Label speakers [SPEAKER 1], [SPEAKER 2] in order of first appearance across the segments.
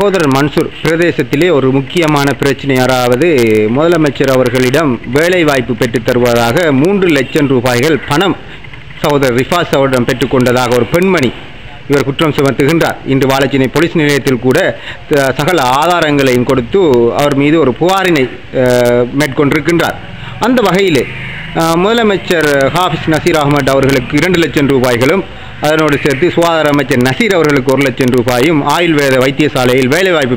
[SPEAKER 1] சகோதரர் மன்சூர் பிரதேசத்திலே ஒரு முக்கியமான பிரச்சனை. யாராவது முதலமைச்சர் அவர்களிடம் வேலை வாய்ப்பு பெற்றுத் தருவதாக 3 லட்சம் ரூபாய்கள் பணம் சகோதரர் ரிஃபாஸ் அவரிடம் பெற்றுக்கொண்டதாக ஒரு பெண்மணி இவர் குற்றம் சுமத்துகின்றார். இன்று வாழைச்சினை போலீஸ் நிலையத்தில் கூட சகல ஆதாரங்களையும் கொடுத்து அவர் மீது ஒரு புகாரினை மேற்கொண்டிருக்கின்றார். அந்த வகையில் முதலமைச்சர் ஹாஃபிஸ் நசீர் அகமது அவர்களுக்கு 2 லட்சம் ரூபாய்களும் அதனோடு சேர்த்து சுகாதார அமைச்சர் நசீர் அவர்களுக்கு 1 லட்சம் ரூபாயும் ஆயுர்வேத வைத்தியசாலையில் வேலைவாய்ப்பு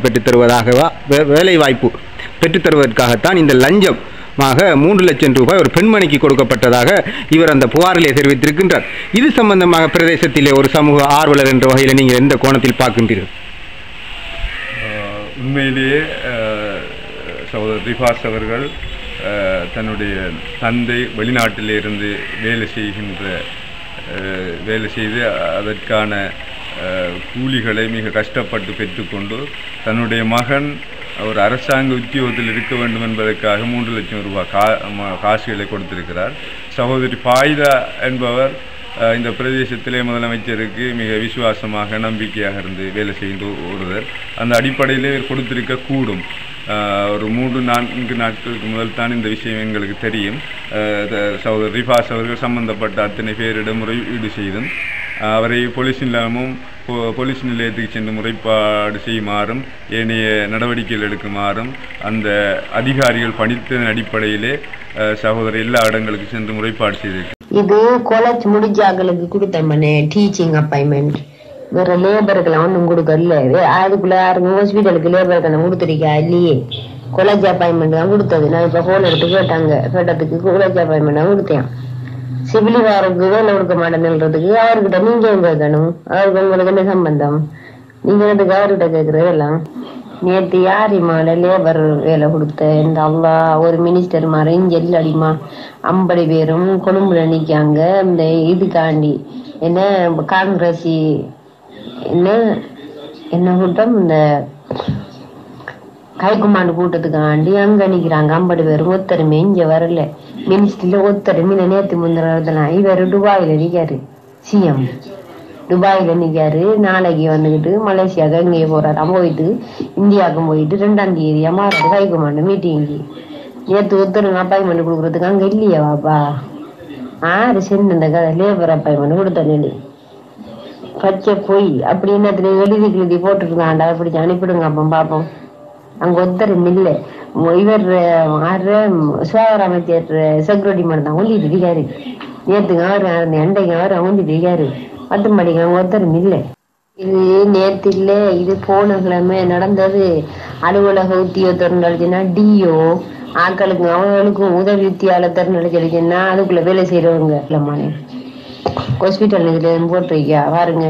[SPEAKER 1] பெற்றுத் தருவதற்காகத்தான் இந்த லஞ்சமாக 3 லட்சம் ரூபாய் ஒரு பெண்மணிக்கு கொடுக்கப்பட்டதாக இவர் அந்த புகாரிலே தெரிவித்திருக்கின்றார். இது சம்பந்தமாக பிரதேசத்திலே ஒரு சமூக ஆர்வலர் என்ற வகையில் நீங்கள் எந்த கோணத்தில் பார்க்கின்றீர்கள்?
[SPEAKER 2] உண்மையிலேயே சகோதரர் ரிஃபாஸ் அவர்கள் தன்னுடைய தந்தை வெளிநாட்டிலிருந்து வேலை செய்து அதற்கான கூலிகளை மிக கஷ்டப்பட்டு பெற்றுக்கொண்டு தன்னுடைய மகன் ஒரு அரசாங்க உத்தியோகத்தில் இருக்க வேண்டும் என்பதற்காக 3 லட்சம் ரூபாய் காசுகளை கொடுத்திருக்கிறார். சகோதரி ஃபாயிதா என்பவர் இந்த பிரதேசத்திலே முதலமைச்சருக்கு மிக விசுவாசமாக நம்பிக்கையாக இருந்து வேலை செய்து ஒருவர். அந்த அடிப்படையிலே கொடுத்திருக்க கூடும். ஒரு 3-4 நாட்களுக்கு முதல் தான் இந்த விஷயம் எங்களுக்கு தெரியும். சகோதரர் ரிஃபாஸ் அவர்கள் சம்பந்தப்பட்ட அத்தனை பேரிடம் முறையீடு செய்தும் அவரை போலீஸ் நிலையத்துக்கு சென்று முறைப்பாடு செய்யுமாறும் ஏனைய நடவடிக்கைகள் எடுக்குமாறும் அந்த அதிகாரிகள் பணித்ததன் அடிப்படையிலே சகோதரர் எல்லா இடங்களுக்கு சென்று முறைப்பாடு செய்திருக்கிறார்.
[SPEAKER 3] இது காலேஜ் முடிச்சாக்களுக்கு கொடுத்தமனே டீச்சிங் அப்பாயின்மெண்ட். வேற லேபருக்கு ஒன்றும் கொடுக்கல. அதுக்குள்ள யாருக்கும் ஹாஸ்பிட்டலுக்கு லேபருக்கு நான் கொடுத்துருக்கா இல்லையே. காலேஜ் அப்பாயின்மெண்ட் தான் கொடுத்தது. நான் இப்ப போன் எடுத்து கேட்டதுக்கு காலேஜ் அப்பாயின்மெண்ட் தான் கொடுத்தேன். சிவிலிவாருக்கு வேலை கொடுக்க மாட்டேன்றதுக்கு அவர்கிட்ட நீங்க கேட்கணும். அவருக்கு உங்களுக்கு என்ன சம்பந்தம்? நீங்க எனக்கு அவர்கிட்ட கேட்கறதெல்லாம். நேற்று யாரிமால லேபர் வேலை கொடுத்த இந்த அல்லா ஒரு மினிஸ்டர் மாதிரி ஜெல்லடிமா 50 பேரும் கொழும்புல நிக்காங்க. இந்த இதுக்காண்டி என்ன காங்கிரஸ் என்ன கூட்டம், இந்த கைக்குமாண்டு கூட்டத்துக்காண்டி அங்க நிக்கிறாங்க. 50 பேரும் ஒத்தருமே இங்க வரல. மினிஸ்டர்ல ஒத்தருமே நேற்று முந்தினதான் இவர் துபாயில நிக்காரு. சிஎம் துபாயில நிக்காரு. நாளைக்கு வந்துகிட்டு மலேசியாவுக்கு எங்கேயே போறாரு. போயிட்டு இந்தியாவுக்கும் போயிட்டு 2ஆம் தேதியா மாறாரு கைக்குமாண்டு மீட்டிங்கு. நேற்று ஒத்தருங்க அப்பாயின்மெண்ட் கொடுக்குறதுக்கு அங்க இல்லையா வாப்பா? ஆறு சென்று இந்த கதை லேபர் அப்பாயின்மெண்ட் கொடுத்தேன் பச்சை போய் அப்படி என்ன எழுதி போட்டுருந்தாண்டா அப்படி அனுப்பிடுங்க. அப்போ பார்ப்போம். அங்க ஒருத்தரும் இல்லை. இவர் சுகாதார அமைச்சர் செக்யூரிட்டி மட்டும் தான் ஒல்லிட்டு இருக்காரு. நேற்றுக்கு அவர் அண்டைக்கு அவர் ஒந்திட்டு இருக்காரு. 10 மணிக்கு அங்க ஒருத்தரும் இல்லை. இது நேற்று இல்லை, இது போன கிழமை நடந்தது. அலுவலக உத்தியோகத்தர் நடச்சுன்னா டிஓ ஆக்களுக்கு அவங்களுக்கும் உதவி உத்தியாளத்தர் நடச்சிருச்சுன்னா அதுக்குள்ள வேலை செய்யறவங்க இல்லமானே ஹாஸ்பிட்டல் இதுல போட்டிருக்கியா பாருங்க.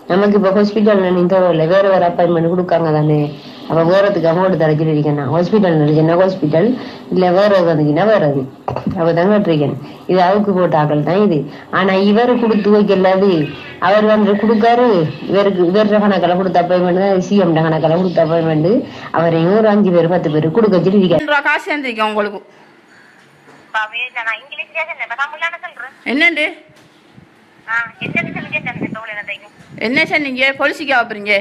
[SPEAKER 3] நமக்கு இப்ப ஹாஸ்பிட்டல்ல நீ தரல வேற அப்பாயின்மெண்ட் கொடுக்காங்க தானே. அப்ப வேறதுக்கு அமௌண்ட் தரச்சிட்டு இருக்கேன். ஹாஸ்பிட்டல் நினைச்சேன்னா ஹாஸ்பிட்டல் இல்ல வேற வந்துச்சுன்னா வேற அது அப்பதான் கேட்டிருக்கேன். இது அவுக்கு போட்ட ஆக்கள் தான் இது. ஆனா இவரு கொடுத்து வைக்கலாது. அவர் வந்து கொடுக்காரு. இவர கணக்கில் கொடுத்த அப்பாயின்மெண்ட் தான் சிஎம் கணக்கில் கொடுத்த அப்பாயின்மெண்ட். அவரையும் ஒரு 5 பேர் 10 பேர் கொடுக்க வச்சுட்டு இருக்கேன்.
[SPEAKER 4] காசு சேர்ந்துருக்கேன் உங்களுக்கு என்னண்டு என்ன சொன்னீங்க? பொலிசிக்கு ஆப்புறீங்க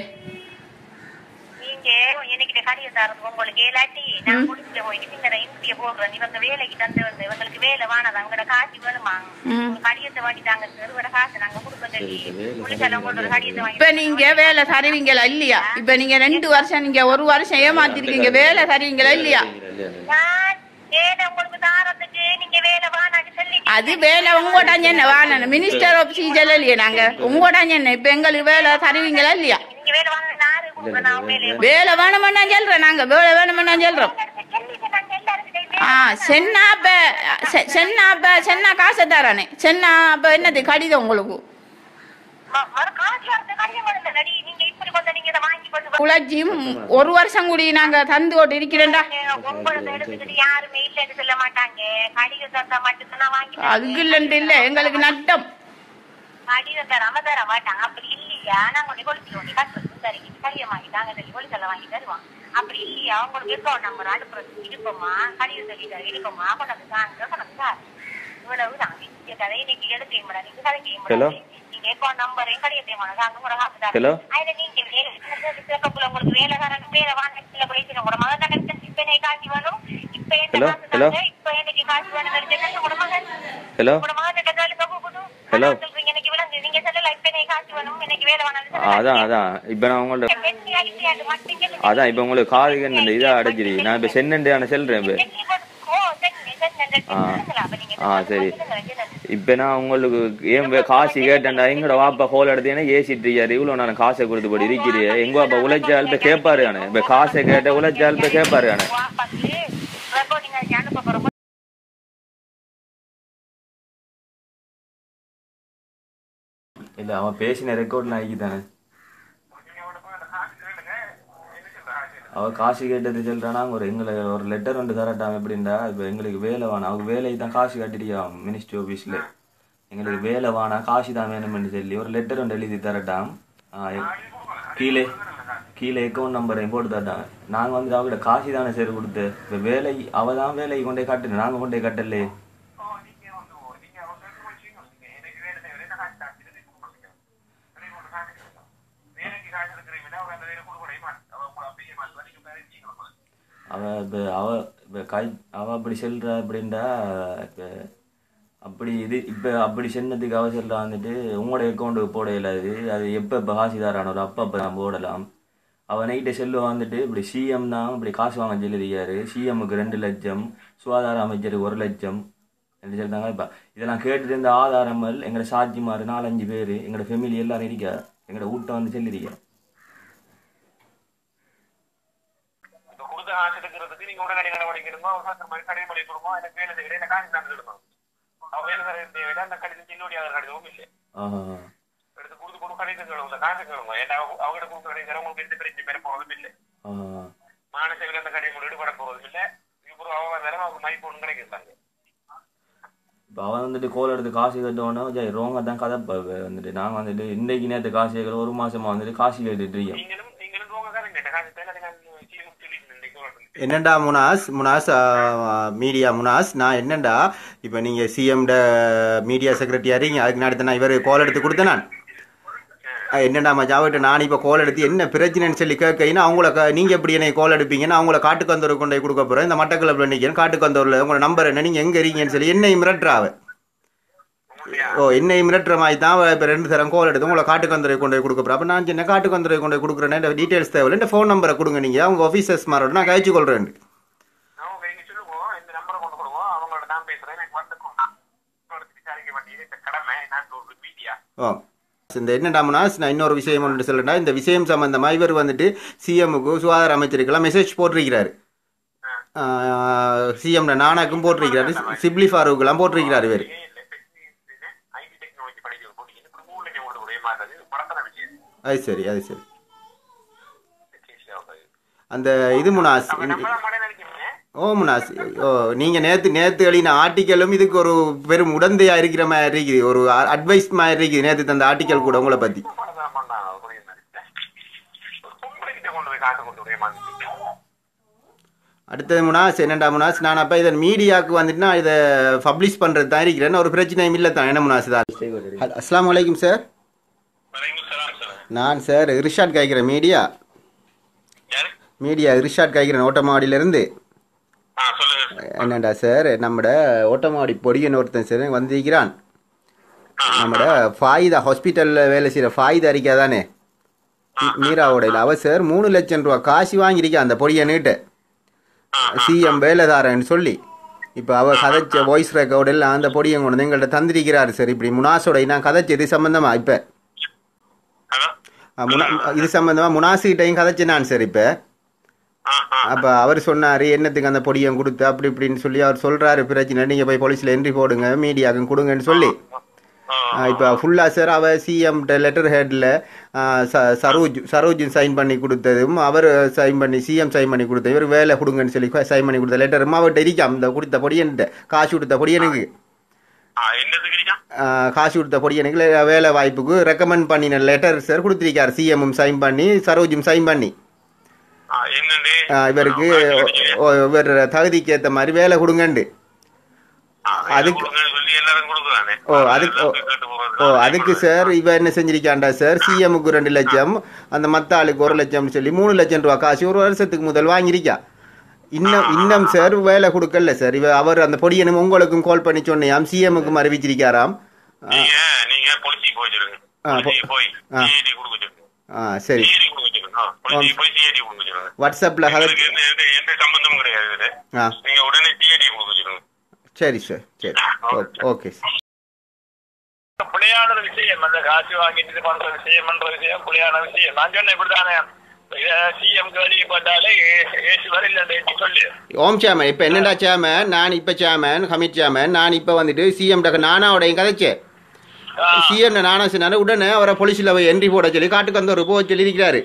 [SPEAKER 4] இப்ப நீங்க வேலை தருவீங்களா இல்லையா? இப்ப நீங்க 2 வருஷம் நீங்க 1 வருஷம் ஏமாத்திருக்கீங்க. வேலை தருவீங்களா இல்லையா? அது வேலை உங்கோட்டாங்க என்ன வாங்க மினிஸ்டர் ஆஃப் சீஜல் இல்லையா? நாங்க உங்கோட்டாங்க என்ன இப்ப எங்களுக்கு வேலை தருவீங்களா இல்லையா? வேலை வேணும்னா சொல்றோம். நாங்க வேலை வேணும்னா சொல்றோம். சென்னா காசை தரானே. சென்னா அப்ப என்னது கடிதம் உங்களுக்கு குளச்சியும் 1 வருஷம் கூடி நாங்க தந்து கொண்டு இருக்கிறேன்டா. அதுக்கு இல்லன்ட்டு இல்ல எங்களுக்கு நட்டம். அப்படி இல்லையா உங்களுக்கு அக்கௌண்ட் நம்பர் அனுப்புறது இருப்போமா கடிதம் இருப்போமா கொண்டாந்து இவ்வளவுதான் கதை. இன்னைக்கு எடுத்து நீங்க கதைக்கு
[SPEAKER 5] hello hello hello hello hello அதான் அதான் இப்போ நான் உங்கள்ட்ட அதான் இப்போ உங்களுக்கு காது இந்த இதாக அடைஞ்சிருக்கு. நான் இப்போ சென்னண்டு செல்றேன் இப்போ சரி. இப்போ நான் உங்களுக்கு ஏன் காசு கேட்டேன்டா எங்களோட வாப்பா ஹோல் எடுத்தேன்னா ஏசிட்டு இருக்காரு. இவ்வளோ நான் காசை கொடுத்து போட்டு இருக்கிறேன். எங்க வாப்பா உழைச்சால் இப்போ கேட்பாரு. ஆனால் இப்போ காசை கேட்ட உழைச்சால் இப்போ கேட்பாரு. ஆனால் இல்லை அவன் பேசின ரெக்கார்ட்லாம் ஆகித்தானே அவள் காசு கேட்டது சொல்கிறானா எங்களை ஒரு லெட்டர் ஒன்று தரட்டான் எப்படின்டா. இப்போ எங்களுக்கு வேலை வேணாம். அவங்க வேலைக்கு தான் காசு கட்டிட்டியான் மினிஸ்ட்ரி ஆஃபீஸில். எங்களுக்கு வேலை வேணாம் காசு தான் வேணும்னு சொல்லி ஒரு லெட்டர் ஒன்று எழுதி தரட்டான். கீழே கீழே அக்கௌண்ட் நம்பரையும் போட்டு தரட்டான். நாங்கள் வந்துட்டு அவங்ககிட்ட காசு தானே சரி கொடுத்து இப்போ வேலை அவள் தான் வேலைக்கு கொண்டே கட்டுனேன். நாங்கள் கொண்டே கட்டலே. அவ அப்படி செல்றா அப்படின்டா. இப்போ அப்படி இது இப்போ அப்படி சென்னதுக்கு அவ செல்றா வந்துட்டு உங்களோட அக்கௌண்ட்டுக்கு போட இல்லாது. அது எப்போ இப்போ காசுதாரான ஒரு அப்போ நான் போடலாம். அவன் நைட்டை செல்லுவா வந்துட்டு இப்படி சிஎம் தான் இப்படி காசு வாங்க சொல்லியிருக்காரு. சிஎம்முக்கு 2 லட்சம், சுகாதார அமைச்சருக்கு 1 லட்சம் என்று சொல்லிட்டாங்க. இப்போ இதெல்லாம் கேட்டுட்டு இருந்த ஆதாரங்கள் எங்களோட சாட்சிமார் 4-5 பேர் எங்களோட ஃபேமிலி எல்லாரும் இருக்கா. எங்களோட வீட்டை வந்து சொல்லியிருக்கா.
[SPEAKER 6] ஆசைக்கிறதுக்கு நீங்க உடனடி நடவடிக்கை எடுக்கணும். கடைமொழி கொடுக்கும். எனக்கு வேலை செய்கிறேன். என்ன காசு தான் எடுக்கணும். அவன் வேலை செய்ய தேவையில்லை. அந்த கடிதம் என்னுடைய கடிதமும் இல்லை. எடுத்து கொடுத்து கொடு கடிதங்களும் இந்த காசு கேளுங்க. ஏன்னா அவங்ககிட்ட கொடுக்க கிடைக்கிற உங்களுக்கு எந்த பிரச்சனை பெற போவதும் இல்லை. மானசேவில் அந்த கடிதம் ஈடுபட போவதும் இல்லை. இப்போ அவன் வந்தாலும் அவங்க மதிப்பு ஒன்று கிடைக்கிறாங்க.
[SPEAKER 5] இப்போ அவன் வந்துட்டு கோல் எடுத்து காசு கட்டோன்னா ரோங்க தான் கதை வந்துட்டு நாங்கள் வந்துட்டு இன்றைக்கு நேற்று காசு கேட்கல 1 மாசமா வந்துட்டு காசு கேட்டுட்டு இருக்கோம்.
[SPEAKER 6] நீங்களும் ரோங்க காரங்க கேட்ட காசு தேவை.
[SPEAKER 1] என்னண்டா முனாஸ் மீடியா முனாஸ், நான் என்னண்டா இப்போ நீங்கள் சிஎம்ட மீடியா செக்ரட்டரியாரிங்க அதுக்கு நான் நான் இவர் கோல் எடுத்து கொடுத்தேன். நான் என்னடா மஜாவிட்டு நான் இப்போ கோல் எடுத்து என்ன பிரச்சனைன்னு சொல்லி கேட்கீங்கன்னா அவங்கள நீங்கள் எப்படி என்னை கோல் எடுப்பீங்கன்னா அவங்கள காட்டுக்கந்தூர் கொண்டு கொடுக்க போகிறேன். இந்த மட்டக்கிழப்பில் நிற்கிறேன் காட்டுக்கந்தூரில் உங்களோட நம்பர் என்ன நீங்கள் எங்கே இருக்கீங்கன்னு சொல்லி என்னை மிரட்டுறாவ. என்னை மிரட்டுற மாதிரி தான் இப்போ 2 தரம் கோல் எடுத்து உங்களை காட்டுக்கந்தூரை கொண்டு போய் கொடுக்க போகிறேன். அப்போ நான் சின்ன காட்டுக்கந்தூரை கொண்டு போய் கொடுக்குறேன். இந்த டீட்டெயில்ஸ் தேவையில்லை. இந்த ஃபோன் நம்பரை கொடுங்க. நீங்கள் அவங்க ஆஃபீஸர்ஸ் மாரோட நான் கழிச்சு கொள்கிறேன். ஓ இந்த என்னடாமுன்னா நான் இன்னொரு விஷயம் ஒன்று சொல்லுறேன்னா இந்த விஷயம் சம்பந்தமாக இவர் வந்துட்டு சிஎம்முக்கு சுகாதார அமைச்சருக்கெல்லாம் மெசேஜ் போட்டிருக்கிறாரு. சிஎம் நானாக்கும் போட்டிருக்கிறாரு. சிப்லி ஃபாரூக்கெல்லாம் போட்டிருக்கிறாரு இவர். அது சரி அது சரி. அந்த இது முனாஸ் ஓ முனாஸ் ஓ நீங்கள் நேற்று எழுதின ஆர்டிக்கலும் இதுக்கு ஒரு பெரும் உடந்தையாக இருக்கிற மாதிரி இருக்குது. ஒரு அட்வைஸ் மாதிரி இருக்குது நேற்று அந்த ஆர்டிக்கல் கூட உங்களை பற்றி. அடுத்தது முனாஸ் என்னண்டா முனாஸ் நான் அப்போ இதை மீடியாவுக்கு வந்துட்டு நான் இதை பப்ளிஷ் பண்ணுறது தான் இருக்கிறேன்னு ஒரு பிரச்சனையும் இல்லை தான். என்ன முனாஸ் தான். அஸ்ஸலாமு அலைக்கும் சார். நான் சார் இர்ஷாட் காய்க்கிறேன் மீடியா இர்ஷாட் காய்க்கிறேன் ஓட்டமாடியிலேருந்து. என்னண்டா சார் நம்மட ஓட்டமாடி பொடியன் ஒருத்தன் சார் வந்திருக்கிறான். நம்மட ஃபாயிதா ஹாஸ்பிட்டலில் வேலை செய்கிற ஃபாயிதா இருக்கா தானே மீராவோட அவ சார் 3 லட்சம் ரூபா காசு வாங்கியிருக்கா அந்த பொடியன்கிட்ட சிஎம் வேலைதாரன்னு சொல்லி. இப்போ அவள் கதைச்ச வாய்ஸ் ரெக்கார்டு எல்லாம் அந்த பொடியன் கொண்டு வந்து எங்கள்கிட்ட தந்திருக்கிறாரு சார். இப்படி முனாஸோட நான் கதைச்சு இது சம்பந்தமா இப்போ இது சம்பந்தமா முனாஸுகிட்டையும் கதைச்சேன் நான் சார். இப்போ அப்போ அவர் சொன்னார் என்னத்துக்கு அந்த பொடியம் கொடுத்து அப்படி இப்படின்னு சொல்லி அவர் சொல்கிறாரு பிரச்சனை நீங்கள் போய் போலீஸில் என்ட்ரி போடுங்க மீடியாவுக்கு கொடுங்கன்னு சொல்லி. இப்போ ஃபுல்லாக சார் அவள் சிஎம் லெட்டர் ஹெட்டில் சரோஜ் சைன் பண்ணி கொடுத்ததும் அவர் சைன் பண்ணி சிஎம் சைன் பண்ணி கொடுத்தது இவர் வேலை கொடுங்கன்னு சொல்லி சைன் பண்ணி கொடுத்த லெட்டரும் அவர்கிட்ட இருக்காம். இந்த கொடுத்த பொடியன்ட்டு காசு கொடுத்த பொடியனுக்கு காசு கொடுத்த பொடியனுக்கு வேலை வாய்ப்புக்கு ரெக்கமெண்ட் பண்ணின லெட்டர் சார் கொடுத்துருக்காரு. சிஎம்மும் சைன் பண்ணி சரோஜும் சைன் பண்ணி இவருக்கு இவர் தகுதிக்கு ஏற்ற மாதிரி வேலை கொடுங்கண்டு. அதுக்கு அதுக்கு சார் இவ என்ன செஞ்சிருக்காண்டா சார், சிஎம்முக்கு 2 லட்சம், அந்த மத்த ஆளுக்கு 1 லட்சம் சொல்லி 3 லட்சம் ரூபாய் காசு ஒரு வருஷத்துக்கு முதல் வாங்கிருக்கா. இன்னும் சார் வேலை கொடுக்கல சார். இவ அவர் அந்த பொடியனும் உங்களுக்கும் கால் பண்ணி சொன்னியாம், சிஎம்முக்கும் அறிவிச்சிருக்காராம். சரி, வாட்ஸ்அப்ல சரி சார், சரி, ஓகே சார்.
[SPEAKER 6] புள்ளையான விஷயம் அந்த காசு வாங்கிட்டு பண்ற விஷயம் புள்ளையான விஷயம். நான் சொன்ன இப்படித்தானே சிஎம் கேள்விப்பட்டாலே ஏசி வரல சொல்லு.
[SPEAKER 1] ஓம் சேமன், இப்ப என்னடா சேமன், நான் இப்ப சேமன் ஹமீத் சேமன், நான் இப்ப வந்துட்டு சிஎம் நானாவோடையும் கதைச்சேன். சிஎம் நானா சொன்னாரு, உடனே அவரை போலீஸ்ல போய் என்ட்ரி போட சொல்லி காட்டுக்கு வந்து ஒரு போக சொல்லி இருக்கிறாரு.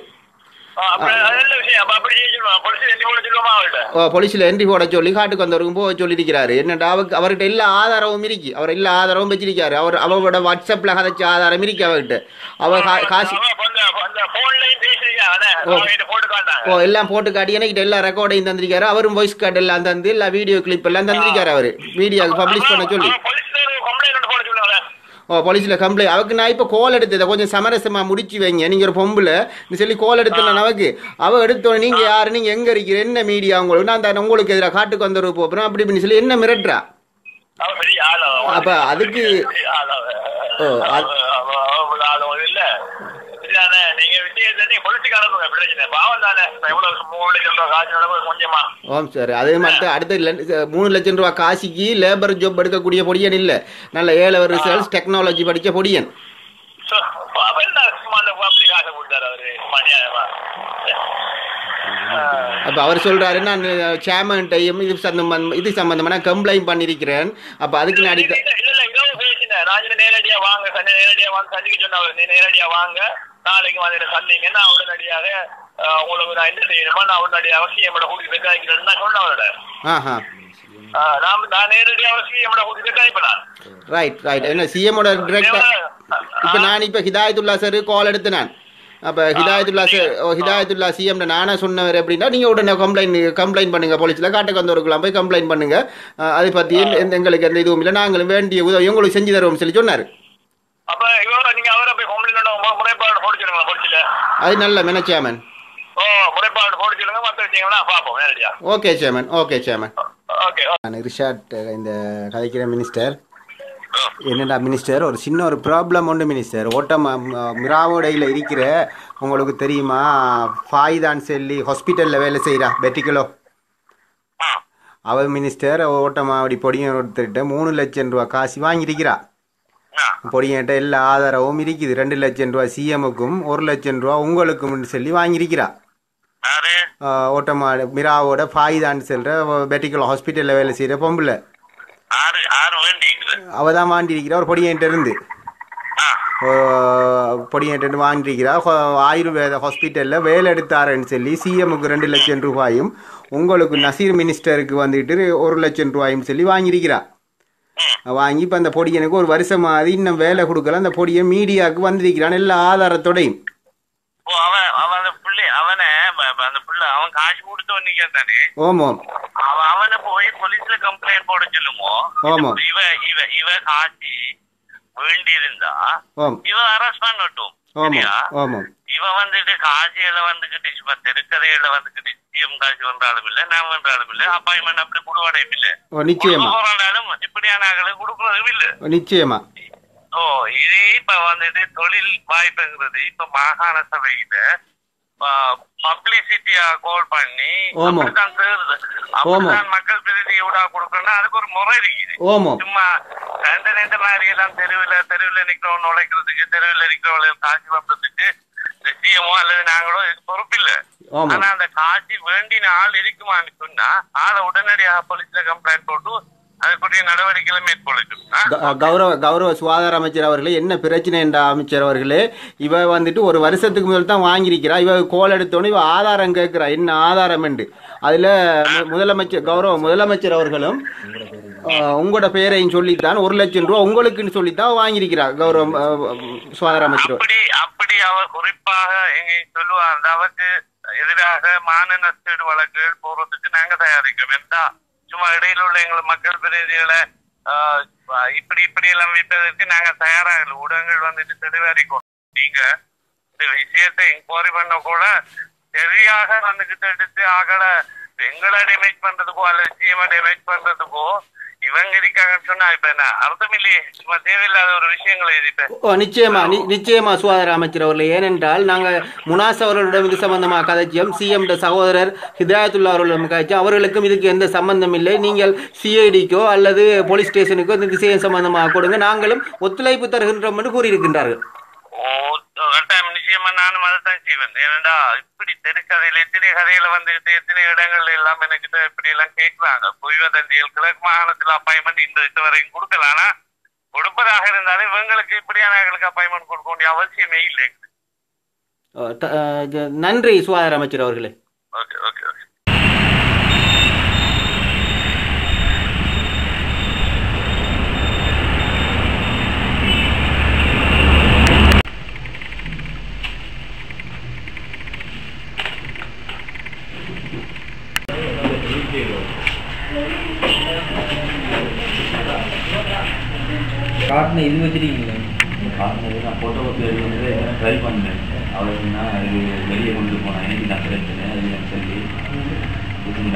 [SPEAKER 1] போலீஸ்ல என்ட்ரி போட சொல்லி காட்டுக்கு வந்தவருக்கும் போக சொல்லியிருக்கிறாரு. என்னடா அவர்கிட்ட எல்லா ஆதாரமும் இருக்கு, அவர் எல்லா ஆதாரமும் வச்சிருக்காரு. அவரோட வாட்ஸ்அப்ல கதைச்ச ஆதாரம் இருக்கு அவர்கிட்ட. அவர் காசு எல்லாம் போட்டு காட்டி எனக்கு எல்லா ரெக்கார்டையும் தந்திருக்காரு. அவரும் வாய்ஸ் கார்டு எல்லாம் தந்து எல்லா வீடியோ கிளிப் எல்லாம் தந்திருக்காரு. அவரு மீடியாவுக்கு பப்ளிஷ் பண்ண சொல்லி போலீஸ்ல கம்ப்ளைண்ட். அவருக்கு நான் இப்ப கோல் எடுத்ததை கொஞ்சம் சமரசமா முடிச்சு வைங்க, நீங்க ஒரு பொம்புல சொல்லி கோல் எடுத்தேன் அவக்கு. அவ எடுத்தோன்னு நீங்க யாரு, நீங்க எங்க இருக்கிற, என்ன மீடியா உங்களுக்கு, நான் உங்களுக்கு எதிராக காட்டுக்கு வந்துரு போறேன் அப்படி இப்படின்னு சொல்லி என்ன மிரட்டுறா. அப்ப அதுக்கு சார் அதே மாதிரி அடுத்த 3 லட்சம் ரூபாய் காசிக்கு லேபர் ஜாப் எடுக்கக்கூடிய பொடியன் இல்ல, நல்ல ஏலவர் ரிசல்ட்ஸ் டெக்னாலஜி படிச்ச பொடியன். அப்ப அவர் சொல்றாரு, நான் சேர்மன்டையும் இது சம்பந்தமான கம்ப்ளைண்ட் பண்ணிருக்கிறேன். அப்ப அதுக்கு நான்
[SPEAKER 6] நேரடியா வாங்க, நேரடியா வந்து சந்திக்க சொன்னவர், நேரடியா வாங்க நாளைக்கு வந்து சந்திங்கன்னா உடனடியாக உங்களுக்கு நான் என்ன செய்யணுமா, நான் உடனடியாக சிஎம்மோட கூட்டிட்டு காய்க்கிறேன்னு சொன்னவரோட நான் நேரடியாக சிஎம்மோட கூட்டிட்டு காய்ப்பேன்.
[SPEAKER 1] ரைட் என்ன சிஎம்மோட டிரெக்டா இப்ப நான் இப்ப ஹிதாயத்துல்லா சார் கால் எடுத்து நான் அப்ப ஹிதாயத்துல்லா சிஎம் நானா சொன்னவர் அப்படின்னா நீங்க உடனே கம்ப்ளைண்ட் பண்ணுங்க, போலீஸ்ல காட்டுக்கு வந்தவருக்குலாம் போய் கம்ப்ளைண்ட் பண்ணுங்க. அதை பத்தி எங்களுக்கு எந்த இதுவும் இல்லை, நாங்களும் வேண்டிய உதவி உங்களுக்கு செஞ்சு தருவோம் சொல்லி சொன்னாரு. அது நல்ல மென சேமன். ஓகே சேமன், ஓகே சேமன். நான் ரிஷாட் இந்த கதைக்கிற மினிஸ்டர். என்னடா மினிஸ்டர், ஒரு சின்ன ஒரு ப்ராப்ளம் உண்டு மினிஸ்டர். ஓட்டம் மிராவோடையில் இருக்கிற உங்களுக்கு தெரியுமா, ஃபாயிதான் சொல்லி ஹாஸ்பிட்டலில் வேலை செய்கிறா பெட்டிக்கலோ அவ மினிஸ்டர் ஓட்டமாவடி பொடியன் ஒருத்தர்கிட்ட 3 லட்சம் ரூபா காசு வாங்கியிருக்கிறா. பொடியன்ட்ட எல்லா ஆதாரமும் இருக்குது. 2 லட்சம் ரூபா சிஎம்முக்கும் 1 லட்சம் ரூபா உங்களுக்கும் சொல்லி வாங்கியிருக்கிறா. ஓட்டமாடு மிராவோட ஃபாயிதான் செல்ற பெட்டிக்கலோ ஹாஸ்பிட்டலில் வேலை செய்கிற பொம்புல அவதான் வாண்டிருக்கிறா. ஒரு பொடியன்ட்ட இருந்து வாங்கிருக்கிறா. ஆயுர்வேத ஹாஸ்பிட்டலில் வேலை எடுத்தாரன்னு சொல்லி சிஎம்முக்கு 2 லட்சம் ரூபாயும் உங்களுக்கு நசீர் மினிஸ்டருக்கு வந்துட்டு 1 லட்சம் ரூபாயும் சொல்லி வாங்கியிருக்கிறா. வாங்கி இப்போ அந்த பொடியனுக்கு ஒரு வருஷமாவது இன்னும் வேலை கொடுக்கல. அந்த பொடியை மீடியாவுக்கு வந்திருக்கிறான் எல்லா ஆதாரத்தோடையும்.
[SPEAKER 6] அவன் காசு கொடுத்து வந்திருக்கானே,
[SPEAKER 1] ஆமாம்
[SPEAKER 6] அவனை போய் போலீஸ்ல கம்ப்ளைண்ட் போட சொல்லுமோ. இவ காசு வேண்டி இருந்தா இவ அரெஸ்ட் பண்ணட்டும். இவ வந்துட்டு காசியில வந்துகிட்டு தெருக்கதையில வந்துகிட்டு சிஎம் காசு வந்தாலும் இல்ல, நான் வந்தாலும் இல்ல, அப்பாயின்மெண்ட் அப்படி கொடுவாடையும் இல்ல,
[SPEAKER 1] நிச்சயமா
[SPEAKER 6] இப்படியான ஆக்களை கொடுக்கறதும் இல்ல.
[SPEAKER 1] நிச்சயமா
[SPEAKER 6] இது இப்ப வந்துட்டு தொழில் வாய்ப்புங்கிறது இப்ப மாகாண சபையில பப்ளிசிட்டியா கால் பண்ணி அப்படித்தான் தேர்தல் அப்படித்தான் மக்கள் பிரதிநிதியோட கொடுக்கணும்னா அதுக்கு ஒரு முறை இருக்குது. சும்மா ரெண்டு மாதிரி எல்லாம் தெருவில் நிக்கிறவன் நுழைக்கிறதுக்கு, தெருவில் நிக்கிறவங்களுக்கு காட்சி வந்ததுக்கு சிஎமோ அல்லது நாங்களோ இதுக்கு பொறுப்பு இல்லை. ஆனா அந்த காட்சி வேண்டின ஆள் இருக்குமான்னு சொன்னா ஆளை உடனடியாக போலீஸ்ல கம்ப்ளைண்ட் போட்டு அதுக்குரிய நடவடிக்கைகளை மேற்கொள்ளட்டும்.
[SPEAKER 1] கௌரவ சுகாதார அமைச்சர் அவர்களே, என்ன பிரச்சனை என்ற அமைச்சர் அவர்களே, இவ வந்துட்டு ஒரு வருஷத்துக்கு முதல் தான் வாங்கியிருக்கிறா. இவ கோல் எடுத்தோன்னு இவ ஆதாரம் கேட்கிறா, என்ன ஆதாரம் என்று. அதுல கௌரவ முதலமைச்சர் அவர்களும் உங்களோட பெயரையும் சொல்லித்தான் 1 லட்சம் ரூபா உங்களுக்குன்னு சொல்லித்தான் வாங்கியிருக்கிறா கௌரவ சுகாதார அமைச்சர்.
[SPEAKER 6] அப்படி அவர் குறிப்பாக எங்க சொல்லுவாங்க, அவருக்கு எதிராக மான நஷ்டீடு வழக்குகள் போறதுக்கு நாங்க தயாரிக்கிறோம். சும்மா இடையில உள்ள எங்களை மக்கள் பிரதிநிதிகளை இப்படி எல்லாம் வைப்பதற்கு நாங்க தயாராக இல்லை. ஊடகங்கள் வந்துட்டு தெளிவாரிக்கணும். நீங்க இந்த விஷயத்தை என்கொயரி பண்ண கூட சரியாக வந்துகிட்டு எடுத்து ஆகலை எங்களை டேமேஜ் பண்றதுக்கோ அல்லது சிஎம் டேமேஜ் பண்றதுக்கோ இவங்க இருக்காங்கன்னு சொன்னா இப்ப என்ன அர்த்தம் இல்லையே. சும்மா தேவையில்லாத ஒரு விஷயங்களை
[SPEAKER 1] நிச்சயமா சுகாதார அமைச்சர் அவர்களே. ஏனென்றால் நாங்கள் முனாஸ் அவர்களிடம் இது சம்பந்தமாக கதைச்சியம், சிஎம் சகோதரர் ஹிதாயத்துல்லா அவர்களிடம் கதைச்சோம். அவர்களுக்கும் இதுக்கு எந்த சம்பந்தம் இல்லை. நீங்கள் சிஐடிக்கோ அல்லது போலீஸ் ஸ்டேஷனுக்கோ இந்த விஷயம் சம்பந்தமாக கொடுங்க, நாங்களும் ஒத்துழைப்பு தருகின்றோம் என்று கூறியிருக்கின்றார்கள்.
[SPEAKER 6] நிச்சயமா நானும் அதைத்தான் செய்வேன். ஏனண்டா இப்படி தெருக்கதையில எத்தனை கதையில வந்துகிட்டு எத்தனை இடங்கள்ல எல்லாம் என்கிட்ட இப்படி எல்லாம் கேட்கிறாங்க. பொய்வதந்தியல் கிழக்கு மாகாணத்துல அப்பாயின்மெண்ட் இந்த வரைக்கும் கொடுக்கலாம். ஆனா கொடுப்பதாக இருந்தாலும் இவங்களுக்கு இப்படியான அப்பாயின்மெண்ட் கொடுக்க வேண்டிய அவசியமே இல்லை.
[SPEAKER 1] நன்றி சுகாதார அமைச்சர் அவர்களே.
[SPEAKER 6] Okay okay okay.
[SPEAKER 5] காட்டின இது வச்சுருக்கீங்களே, காட்டினது நான் ஃபோட்டோ காப்பி எடுத்து ட்ரை பண்ணேன். அவருக்கு நான் அது வெளியே கொண்டு போனேன். எனக்கு நான் பிரச்சனை அது சொல்லி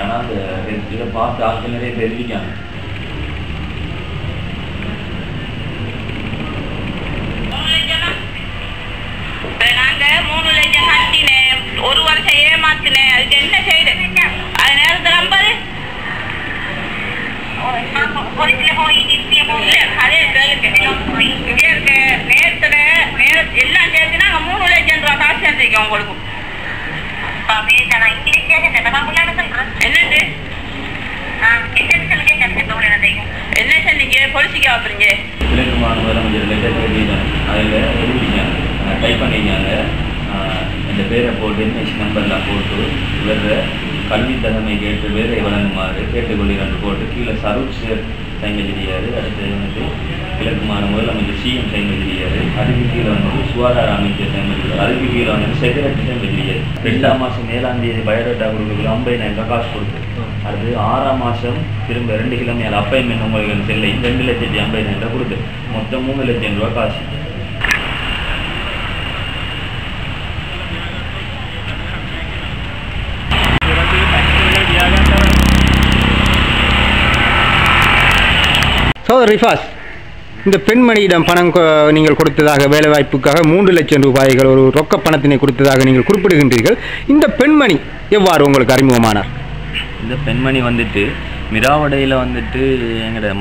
[SPEAKER 5] ஆனால் அந்த இதை பார்த்து ஆட்கள் நிறைய தெரிவிக்காங்க.
[SPEAKER 4] நாங்கள் 3 லட்சம் கட்டினேன், 1 வருஷம் ஏமாத்தினேன். அதுக்கு என்ன செய்யுது? அது நேரத்தில் 50 எல்லாம் சேர்த்து நாங்க 3 லட்சம் ரூபாய் காசு சேர்ந்துருக்கோம் உங்களுக்கு. என்ன சொன்னீங்க? பொலிசிக்கு ஆகுறீங்க
[SPEAKER 5] கிழக்கு மாநில அதில் எழுதிக்காங்க, டைப் பண்ணிக்காங்க. இந்த பேரை போட்டு என்எஸ் நம்பர்லாம் போட்டு வேறு கல்வி தகமை கேட்டு வேலை வழங்குமாறு கேட்டுக்கொள்கிறான்னு போட்டு கீழே சரூப் சேர் சைன் வச்சிருக்காரு. அடுத்து வந்து கிழக்கு மாநில முதலமைச்சர் சிஎம் சைன் வச்சிருக்காரு. அதுக்கு கீழே வந்து சுகாதார அமைச்சர் சைன் வச்சிருக்காரு. அதுக்கு கீழே வந்து செக்ரட்டரி சைன் வச்சிருக்காரு. 2ஆம் மாதம் 7ஆம் தேதி பயோடேட்டா கொடுக்குறது 50,000 காசு கொடுத்து, அடுத்து 6ஆம் மாதம் திரும்ப 2 கிலோமீட்டர் அப்பாயின்மெண்ட் உங்களுக்கு செல்லை 2,50,000 கொடுத்து மொத்தம் 3 லட்சம் ரூபா காசு.
[SPEAKER 1] சகோதரர் ரிஃபாஸ், இந்த பெண்மணியிடம் பணம் நீங்கள் கொடுத்ததாக வேலைவாய்ப்புக்காக 3 லட்சம் ரூபாய்கள் ஒரு ரொக்க பணத்தினை கொடுத்ததாக நீங்கள் குறிப்பிடுகின்றீர்கள். இந்த பெண்மணி எவ்வாறு உங்களுக்கு அறிமுகமானார்?
[SPEAKER 5] இந்த பெண்மணி வந்துட்டு மிராவடையில் வந்துட்டு எங்களோட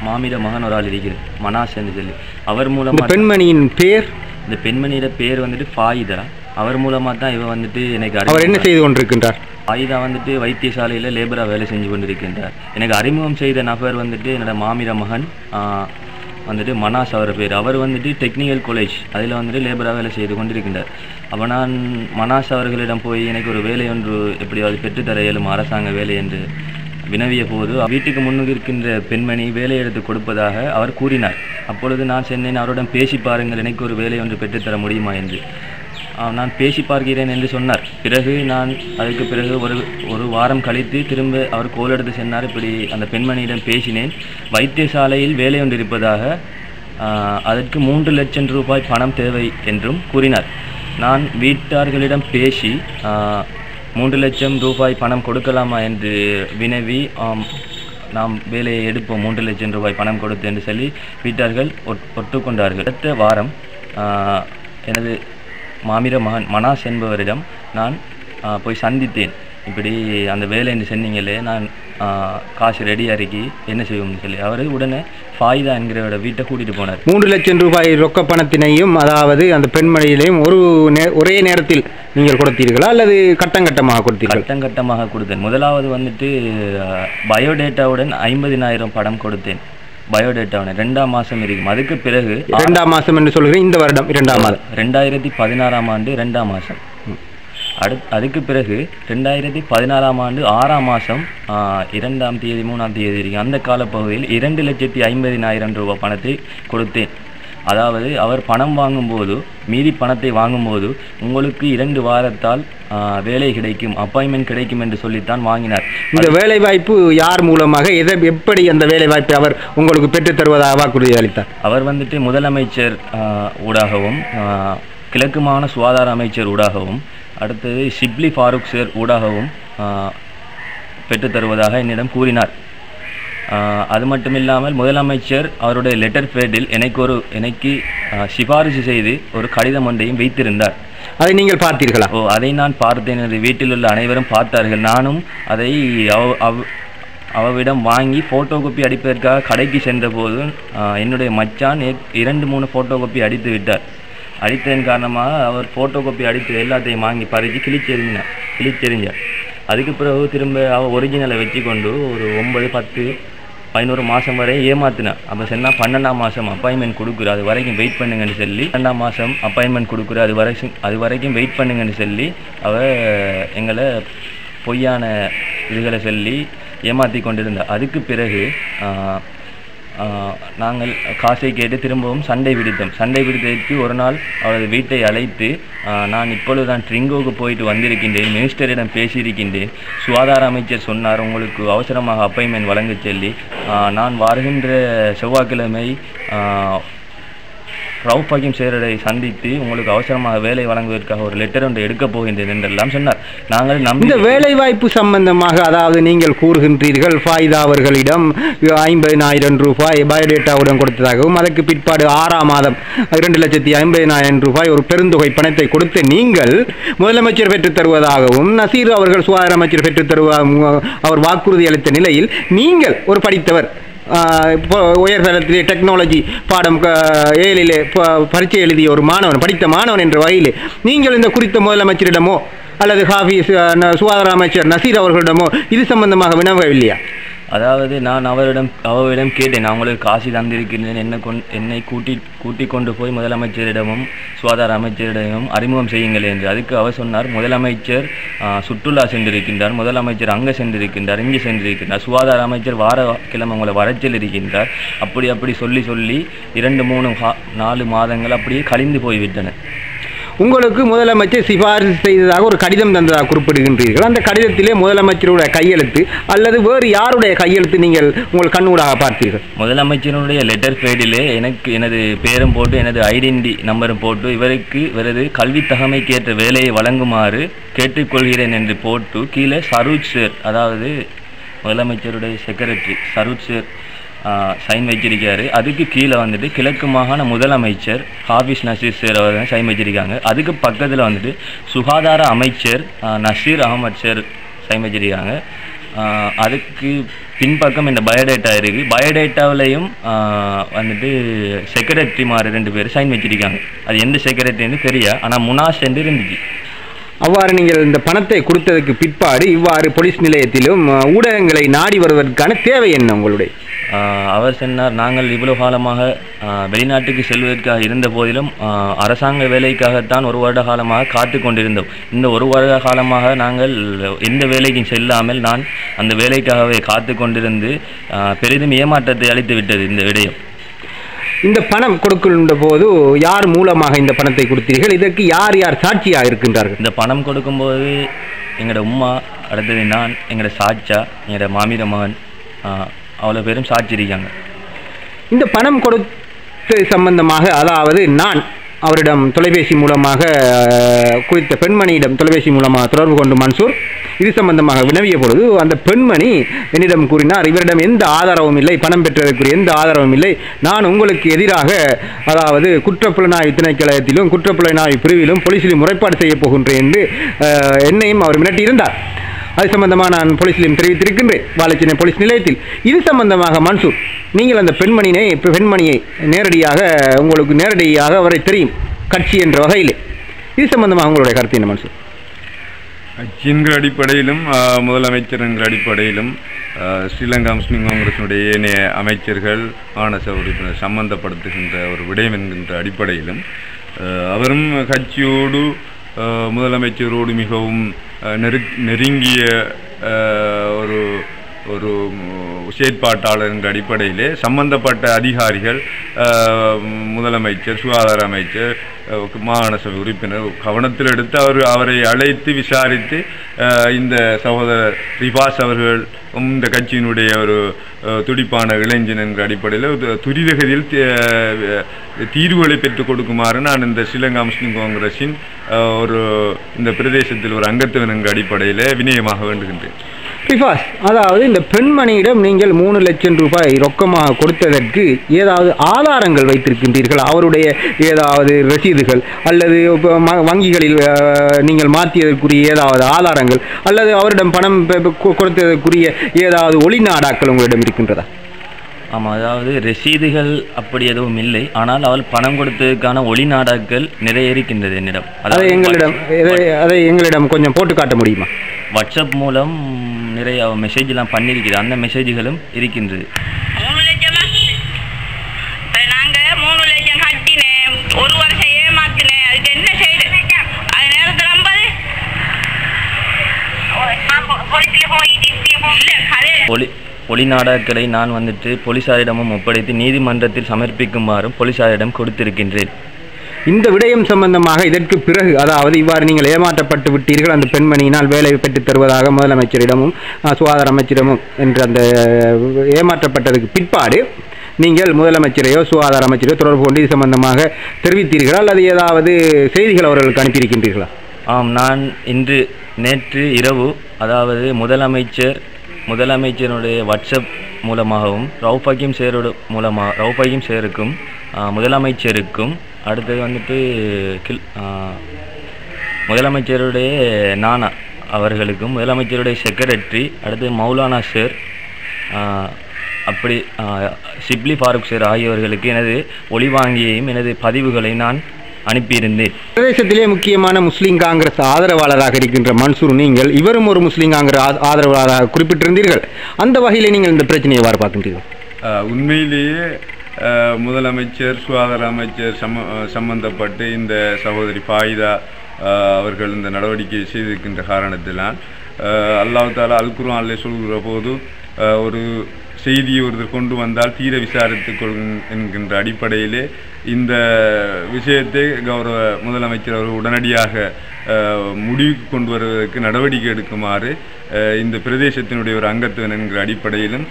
[SPEAKER 5] மாமிட மகன் ஒரு ஆள் இருக்கிறது, மனாஸ் என்று சொல்லி. அவர் மூலமாக
[SPEAKER 1] பெண்மணியின் பேர்,
[SPEAKER 5] இந்த பெண்மணியோட பேர் வந்துட்டு ஃபாயிதா. அவர் மூலமாக தான் இவ வந்துட்டு எனக்கு
[SPEAKER 1] அவர் என்ன செய்து கொண்டிருக்கின்றார்?
[SPEAKER 5] ஃபாயிதா வந்துட்டு வைத்தியசாலையில் லேபராக வேலை செஞ்சு கொண்டிருக்கின்றார். எனக்கு அறிமுகம் செய்த நபர் வந்துட்டு என்னோட மாமிட மகன் வந்துட்டு மனாஸ் அவர் பேர். அவர் வந்துட்டு டெக்னிக்கல் காலேஜ் அதில் வந்துட்டு லேபராக வேலை செய்து கொண்டிருக்கின்றார். அப்போ நான் மனாஸ் அவர்களிடம் போய் எனக்கு ஒரு வேலை ஒன்று எப்படியாவது பெற்றுத்தர இயலும் அரசாங்க வேலை என்று வினவிய போது வீட்டுக்கு முன்னுக்கு இருக்கின்ற பெண்மணி வேலை எடுத்து கொடுப்பதாக அவர் கூறினார். அப்பொழுது நான் சென்னேன், அவருடன் பேசி பாருங்கள், எனக்கு ஒரு வேலை ஒன்று பெற்றுத்தர முடியுமா என்று. நான் பேசி பார்க்கிறேன் என்று சொன்னார். பிறகு நான் அதுக்கு பிறகு ஒரு வாரம் கழித்து திரும்ப அவர் கோல் எடுத்து சென்றார். இப்படி அந்த பெண்மணியிடம் பேசினேன். வைத்தியசாலையில் வேலை ஒன்று இருப்பதாக, அதற்கு 3 லட்சம் ரூபாய் பணம் தேவை என்றும் கூறினார். நான் வீட்டார்களிடம் பேசி 3 லட்சம் ரூபாய் பணம் கொடுக்கலாமா என்று வினவி, நாம் வேலையை எடுப்போம், 3 லட்சம் ரூபாய் பணம் கொடுத்து என்று சொல்லி வீட்டார்கள் ஒட்டுக்கொண்டார்கள். அடுத்த வாரம் எனது மாமிர மகன் மனாஸ் என்பவரிடம் நான் போய் சந்தித்தேன். இப்படி அந்த வேலை என்று சொன்னீங்களே, நான் காசு ரெடியாக இருக்கி என்ன செய்வோம்னு சொல்லி அவர் உடனே ஃபாயிதா என்கிறவரோட வீட்டை கூட்டிகிட்டு போனார்.
[SPEAKER 1] 3 லட்சம் ரூபாய் ரொக்க பணத்தினையும் அதாவது அந்த பெண்மணியிலையும் ஒரே நேரத்தில் நீங்கள் கொடுத்தீர்களா அல்லது கட்டங்கட்டமாக கொடுத்தீர்கள்?
[SPEAKER 5] கட்டங்கட்டமாக கொடுத்தேன். முதலாவது வந்துட்டு பயோடேட்டாவுடன் 50,000 பணம் கொடுத்தேன். பயோடேட்டாவுடன் 2ஆம் மாதம் இருக்கும். அதுக்கு பிறகு
[SPEAKER 1] 2ஆம் மாதம் என்று சொல்கிறேன், இந்த வருடம் 2ஆம் மாதம்
[SPEAKER 5] 2016ஆம் ஆண்டு 2ஆம் மாதம். அதுக்கு பிறகு 2016ஆம் ஆண்டு 6ஆம் மாதம் 2ஆம் தேதி 3ஆம் தேதி இருக்கும். அந்த காலப்பகுதியில் 2,50,000 ரூபாய் பணத்தை கொடுத்தேன். அதாவது அவர் பணம் வாங்கும்போது மீதி பணத்தை வாங்கும்போது உங்களுக்கு 2 வாரத்தால் வேலை கிடைக்கும், அப்பாயின்மெண்ட் கிடைக்கும் என்று சொல்லித்தான் வாங்கினார்.
[SPEAKER 1] இந்த வேலை வாய்ப்பு யார் மூலமாக எப்படி அந்த வேலை வாய்ப்பை அவர் உங்களுக்கு பெற்றுத் தருவதாக வாக்குறுதி அளித்தார்?
[SPEAKER 5] அவர் வந்துட்டு முதலமைச்சர் ஊடாகவும் கிழக்கு மாகாண சுகாதார அமைச்சர் ஊடாகவும் அடுத்தது ஷிப்லி ஃபாரூக் சார் ஊடாகவும் பெற்றுத்தருவதாக என்னிடம் கூறினார். அது மட்டும் இல்லாமல் முதலமைச்சர் அவருடைய லெட்டர் பேடில் எனக்கு சிபாரிசு செய்து ஒரு கடிதம் ஒன்றையும் வைத்திருந்தார்.
[SPEAKER 1] அதை நீங்கள் பார்த்தீர்களா?
[SPEAKER 5] அதை நான் பார்த்தேன். எனது வீட்டில் உள்ள அனைவரும் பார்த்தார்கள். நானும் அதை அவரிடம் வாங்கி ஃபோட்டோ காப்பி அடிப்பதற்காக கடைக்கு சென்றபோது என்னுடைய மச்சான் 2-3 ஃபோட்டோ காப்பி அடித்து விட்டார். அடித்ததன் காரணமாக அவர் ஃபோட்டோ காப்பி அடித்து எல்லாத்தையும் வாங்கி பறித்து கிழிச்செறிஞ்சார். அதுக்கு பிறகு திரும்ப அவர் ஒரிஜினலை வச்சு கொண்டு ஒரு 9, 10, 11 மாதம் வரை ஏமாத்தினார். அப்போ சொன்னால் 12ஆம் மாதம் அப்பாயின்மெண்ட் கொடுக்குற, அது வரைக்கும் வெயிட் பண்ணுங்கன்னு சொல்லி 12ஆம் மாதம் அப்பாயின்மெண்ட் கொடுக்குற, அது வரைக்கும் வெயிட் பண்ணுங்கன்னு சொல்லி அவர் எங்களை பொய்யான இதுகளை சொல்லி ஏமாற்றி கொண்டிருந்தார். அதுக்கு பிறகு நாங்கள் காசை கேட்டு திரும்பவும் சண்டை பிடித்ததற்கு ஒரு நாள் அவரது வீட்டை அழைத்து நான் இப்பொழுதுதான் ட்ரிங்கோவுக்கு போயிட்டு வந்திருக்கின்றேன், மினிஸ்டரிடம் பேசியிருக்கின்றேன், சுகாதார அமைச்சர் சொன்னார் உங்களுக்கு அவசரமாக அப்பாயின்மெண்ட் வழங்க சொல்லி நான் வருகின்ற செவ்வாய்க்கிழமை ரவுஃப் ஹக்கீம் சேரரை சந்தித்து உங்களுக்கு அவசரமாக வேலை வழங்குவதற்காக ஒரு லெட்டர் ஒன்று எடுக்கப் போகின்றேன் என்றெல்லாம் சொன்னார். நாங்கள் இந்த
[SPEAKER 1] வேலை வாய்ப்பு சம்பந்தமாக, அதாவது நீங்கள் கூறுகின்றீர்கள் ஃபாயிதா அவர்களிடம் 50,000 ரூபாய் பயோடேட்டாவுடன் கொடுத்ததாகவும் அதற்கு பிற்பாடு 6ஆம் மாதம் 2,50,000 ரூபாய் ஒரு பெருந்தொகை பணத்தை கொடுத்து நீங்கள் முதலமைச்சர் பெற்றுத் தருவதாகவும் நசீர் அவர்கள் சுகாதார அமைச்சர் பெற்றுத் தருவதாகவும் அவர் வாக்குறுதி அளித்த நிலையில் நீங்கள் ஒரு படித்தவர், உயர்தரத்திலே டெக்னாலஜி பாடம் 7லே பரீட்சை எழுதிய ஒரு மாணவன், படித்த மாணவன் என்ற வகையிலே நீங்கள் இந்த குறித்த முதலமைச்சரிடமோ அல்லது ஹாஃபிஸ் சுகாதார அமைச்சர் நசீர் அவர்களிடமோ இது சம்பந்தமாக வினவவில்லையா?
[SPEAKER 5] அதாவது நான் அவரிடம் கேட்டேன், நான் உங்களுக்கு காசு தந்திருக்கிறேன், என்னை கூட்டி கொண்டு போய் முதலமைச்சரிடமும் சுகாதார அமைச்சரிடமும் அறிமுகம் செய்யுங்கள் என்று. அதுக்கு அவர் சொன்னார், முதலமைச்சர் சுற்றுலா சென்றிருக்கின்றார், முதலமைச்சர் அங்கே சென்றிருக்கின்றார், இங்கே சென்றிருக்கின்றார், சுகாதார அமைச்சர் வார கிழமை உங்களை வரச்சல் இருக்கின்றார். அப்படி சொல்லி 2, 3, 4 மாதங்கள் அப்படியே கழிந்து போய்விட்டன.
[SPEAKER 1] உங்களுக்கு முதலமைச்சர் சிபாரிசு செய்ததாக ஒரு கடிதம் தந்ததாக குறிப்பிடுகின்றீர்கள். அந்த கடிதத்திலே முதலமைச்சருடைய கையெழுத்து அல்லது வேறு யாருடைய கையெழுத்து நீங்கள் உங்கள் கண்ணூடாக பார்த்தீர்கள்?
[SPEAKER 5] முதலமைச்சருடைய லெட்டர் பேடிலே எனது பேரும் போட்டு எனது ஐடென்டி நம்பரும் போட்டு இவரது கல்வி தகமைக்கேற்ற வேலையை வழங்குமாறு கேட்டுக்கொள்கிறேன் என்று போட்டு கீழே சரூஜ் சார், அதாவது முதலமைச்சருடைய செக்ரட்டரி சரூஜ் சார் சைன் வச்சிருக்காரு. அதுக்கு கீழே வந்துட்டு கிழக்கு மாகாண முதலமைச்சர் ஹாஃபிஸ் நசீர் சார் அவர் சைன் வச்சிருக்காங்க. அதுக்கு பக்கத்தில் வந்துட்டு சுகாதார அமைச்சர் நசீர் அகமது சார் சைன் வச்சிருக்காங்க. அதுக்கு பின்பக்கம் இந்த பயோடேட்டா இருக்குது. பயோடேட்டாவிலையும் வந்துட்டு செக்ரட்டரிமார் 2 பேர் சைன் வச்சிருக்காங்க. அது எந்த செக்ரட்டரின்னு தெரியா, ஆனால் முனாஸ் என்று இருந்துச்சு.
[SPEAKER 1] அவ்வாறு நீங்கள் இந்த பணத்தை கொடுத்ததுக்கு பிற்பாடு இவ்வாறு போலீஸ் நிலையத்திலும் ஊடகங்களை நாடி வருவதற்கான தேவை என்ன உங்களுடைய?
[SPEAKER 5] அவர் சொன்னார், நாங்கள் இவ்வளவு காலமாக வெளிநாட்டுக்கு செல்வதற்காக இருந்த போதிலும் அரசாங்க வேலைக்காகத்தான் 1 வருட காலமாக காத்து கொண்டிருந்தோம். இந்த 1 வருட காலமாக நாங்கள் எந்த வேலைக்கும் செல்லாமல் நான் அந்த வேலைக்காகவே காத்து கொண்டிருந்து பெரிதும் ஏமாற்றத்தை அளித்து விட்டது இந்த விடயம்.
[SPEAKER 1] இந்த பணம் கொடுக்கின்ற போது யார் மூலமாக இந்த பணத்தை கொடுத்தீர்கள்? இதற்கு யார் யார் சாட்சியாக இருக்கின்றார்கள்?
[SPEAKER 5] இந்த பணம் கொடுக்கும்போது எங்களோட உம்மா, அடுத்தது நான், எங்களோட சாட்சா, எங்களோட மாமிர மகன், அவ்வளோ பேரும் சாட்சி இருக்காங்க.
[SPEAKER 1] இந்த பணம் கொடுத்த சம்பந்தமாக, அதாவது நான் அவரிடம் தொலைபேசி மூலமாக குறித்த பெண்மணியிடம் தொலைபேசி மூலமாக தொடர்பு கொண்டு மன்சூர் இது சம்பந்தமாக வினவிய பொழுது அந்த பெண்மணி என்னிடம் கூறினார், இவரிடம் எந்த ஆதாரமும் இல்லை, பணம் பெற்றதற்குரிய எந்த ஆதாரமும் இல்லை, நான் உங்களுக்கு எதிராக அதாவது குற்றப்புலனாய்வு திணைக்களத்திலும் குற்றப்புலனாய்வு பிரிவிலும் போலீசிலும் முறைப்பாடு செய்யப் போகின்றேன் என்று என்னையும் அவர் மிரட்டியிருந்தார். அது சம்பந்தமாக நான் போலீசிலும் தெரிவித்திருக்கின்றேன், வாழைச்சேனை போலீஸ் நிலையத்தில். இது சம்பந்தமாக மன்சூர், நீங்கள் அந்த பெண்மணியை நேரடியாக அவரை தெரியும் கட்சி என்ற வகையில், இது சம்பந்தமாக உங்களுடைய கருத்து என்ன மன்சூர்?
[SPEAKER 2] கட்சியின் அடிப்படையிலும் முதலமைச்சர் என்கிற அடிப்படையிலும் ஸ்ரீலங்கா முஸ்லீம் காங்கிரசினுடைய ஏனைய அமைச்சர்கள் மாநச உறுப்பினர் சம்பந்தப்படுத்துகின்ற ஒரு விடயம் என்கின்ற அடிப்படையிலும் அவரும் கட்சியோடு முதலமைச்சரோடு மிகவும் நெருங்கிய ஒரு செயற்பாட்டாளர் என்ற அடிப்படையிலே சம்பந்தப்பட்ட அதிகாரிகள், முதலமைச்சர், சுகாதார அமைச்சர், மாகாண சபை உறுப்பினர் கவனத்தில் எடுத்து அவரை அழைத்து விசாரித்து இந்த சகோதரர் ரிபாஸ் அவர்கள் இந்த கட்சியினுடைய ஒரு துடிப்பான இளைஞன் என்ற அடிப்படையில் துரிதகதியில் தீர்வுகளை பெற்றுக் கொடுக்குமாறு நான் இந்த ஸ்ரீலங்கா முஸ்லிம் காங்கிரஸின் இந்த பிரதேசத்தில் ஒரு அங்கத்தவன் என்ற அடிப்படையில் வினயமாக வேண்டுகின்றேன்.
[SPEAKER 1] ரிஃபாஸ், அதாவது இந்த பெண்மணியிடம் நீங்கள் 3 லட்சம் ரூபாய் ரொக்கமாக கொடுத்ததற்கு ஏதாவது ஆதாரங்கள் வைத்திருக்கின்றீர்கள்? அவருடைய ஏதாவது ரசீதுகள் அல்லது வங்கிகளில் நீங்கள் மாற்றியதற்குரிய ஏதாவது ஆதாரங்கள் அல்லது அவரிடம் பணம் கொடுத்ததற்குரிய ஏதாவது ஒளிநாடாக்கள் உங்களிடம் இருக்கின்றதா?
[SPEAKER 5] ஆமாம், அதாவது ரசீதுகள் அப்படி எதுவும் இல்லை. ஆனால் அவள் பணம் கொடுத்ததுக்கான ஒளிநாடாக்கள் நிறைய இருக்கின்றது என்னிடம்.
[SPEAKER 1] அதை எங்களிடம் கொஞ்சம் போட்டு காட்ட முடியுமா?
[SPEAKER 5] வாட்ஸ்அப் மூலம் நிறைய மெசேஜ்லாம் பண்ணியிருக்கிறது. அந்த மெசேஜ்களும் இருக்கின்றது.
[SPEAKER 4] 3 லட்சமா? நாங்கள் 3 லட்சம் கட்டினேன், 1 வருஷம் ஏமாத்தினேன். அதுக்கு என்ன செய்யுது? அது நேரத்தில் 50
[SPEAKER 5] ஒளிநாடாக்களை நான் வந்துட்டு போலீசாரிடமும் ஒப்படைத்து நீதிமன்றத்தில் சமர்ப்பிக்குமாறும் போலீசாரிடம் கொடுத்திருக்கின்றேன்.
[SPEAKER 1] இந்த விடயம் சம்பந்தமாக இதற்கு பிறகு, அதாவது இவ்வாறு நீங்கள் ஏமாற்றப்பட்டு விட்டீர்கள், அந்த பெண்மணியினால் வேலை பெற்றுத் தருவதாக முதலமைச்சரிடமும் சுகாதார அமைச்சரிடமும் என்ற அந்த ஏமாற்றப்பட்டதுக்கு பிற்பாடு நீங்கள் முதலமைச்சரையோ சுகாதார அமைச்சரையோ தொடர்பு கொண்டு இது சம்பந்தமாக தெரிவித்தீர்களா அல்லது ஏதாவது செய்திகள் அவர்களுக்கு அனுப்பியிருக்கின்றீர்களா?
[SPEAKER 5] ஆம், நான் நேற்று இரவு, அதாவது முதலமைச்சருடைய வாட்ஸ்அப் மூலமாகவும் ரவுஃபகீம் சேருக்கும் முதலமைச்சருக்கும் அடுத்தது வந்துட்டு முதலமைச்சருடைய நானா அவர்களுக்கும் முதலமைச்சருடைய செக்ரட்டரி அடுத்தது மௌலானா சார் அப்படி ஷிப்லி ஃபாரூக் சார் ஆகியவர்களுக்கு எனது ஒளிவாங்கியையும் எனது பதிவுகளை நான் அனுப்பியிருந்தேன்.
[SPEAKER 1] பிரதேசத்திலே முக்கியமான முஸ்லீம் காங்கிரஸ் ஆதரவாளராக இருக்கின்ற மன்சூர், நீங்கள் இவரும் ஒரு முஸ்லீம் காங்கிரஸ் ஆதரவாளராக குறிப்பிட்டிருந்தீர்கள். அந்த வகையில் நீங்கள் இந்த பிரச்சனையை எவ்வாறு பார்க்கின்றீர்கள்?
[SPEAKER 2] உண்மையிலேயே முதலமைச்சர், சுகாதார அமைச்சர் சம்பந்தப்பட்டு இந்த சகோதரி ஃபாயிதா அவர்கள் இந்த நடவடிக்கையை செய்திருக்கின்ற காரணத்தினால் அல்லாஹ் தஆலா அல் குர்ஆனிலே சொல்கிற போது ஒரு செய்தியை ஒருத்தர் கொண்டு வந்தால் தீர விசாரித்துக் கொள்ளும் என்கின்ற அடிப்படையிலே இந்த விஷயத்தை கௌரவ முதலமைச்சர் அவர்கள் உடனடியாக முடிவுக்கு கொண்டு வருவதற்கு நடவடிக்கை எடுக்குமாறு இந்த பிரதேசத்தினுடைய ஒரு அங்கத்தவன் என்கிற அடிப்படையிலும்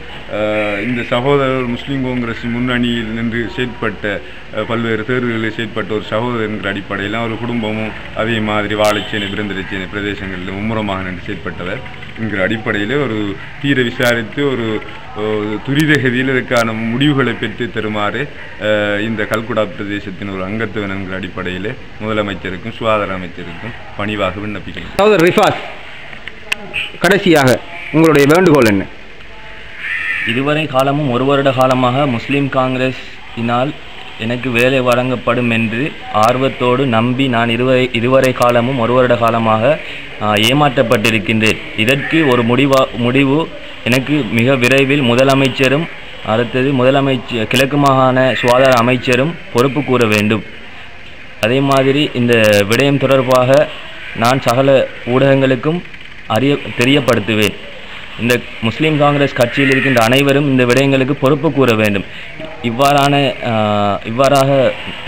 [SPEAKER 2] இந்த சகோதரர் முஸ்லீம் காங்கிரஸ் முன்னணியில் நின்று செயற்பட்ட பல்வேறு தேர்தல்களில் செயற்பட்ட ஒரு சகோதரர் என்கிற அடிப்படையிலும் அவர் குடும்பமும் அதே மாதிரி வாழைச்சேனை, பிறந்தரைச்சேனை பிரதேசங்களில் மும்முரமாக நின்று செயற்பட்டவர் என்கிற அடிப்படையில் ஒரு தீர விசாரித்து ஒரு துரிதகதியில் இதற்கான முடிவுகளை பெற்று தருமாறு இந்த கல்குடா பிரதேசத்தின் ஒரு அங்கத்தவன் என்கிற அடிப்படையில் முதலமைச்சருக்கும் சுகாதார அமைச்சருக்கும் பணிவாக விண்ணப்பிக்கிறேன்.
[SPEAKER 1] சகோதரர் ரிஃபாஸ், கடைசியாக உங்களுடைய வேண்டுகோள் என்ன?
[SPEAKER 5] இதுவரை காலமும் 1 வருட காலமாக முஸ்லீம் காங்கிரஸினால் எனக்கு வேலை வழங்கப்படும் என்று ஆர்வத்தோடு நம்பி நான் இதுவரை காலமும் 1 வருட காலமாக ஏமாற்றப்பட்டிருக்கின்றேன். இதற்கு ஒரு முடிவு எனக்கு மிக விரைவில் முதலமைச்சரும் அடுத்தது கிழக்கு மாகாண சுகாதார அமைச்சரும் பொறுப்பு கூற வேண்டும். அதே மாதிரி இந்த விடயம் தொடர்பாக நான் சகல ஊடகங்களுக்கும் தெரியப்படுத்துவேன். இந்த முஸ்லீம் காங்கிரஸ் கட்சியில் இருக்கின்ற அனைவரும் இந்த விடயங்களுக்கு பொறுப்பு கூற வேண்டும். இவ்வாறாக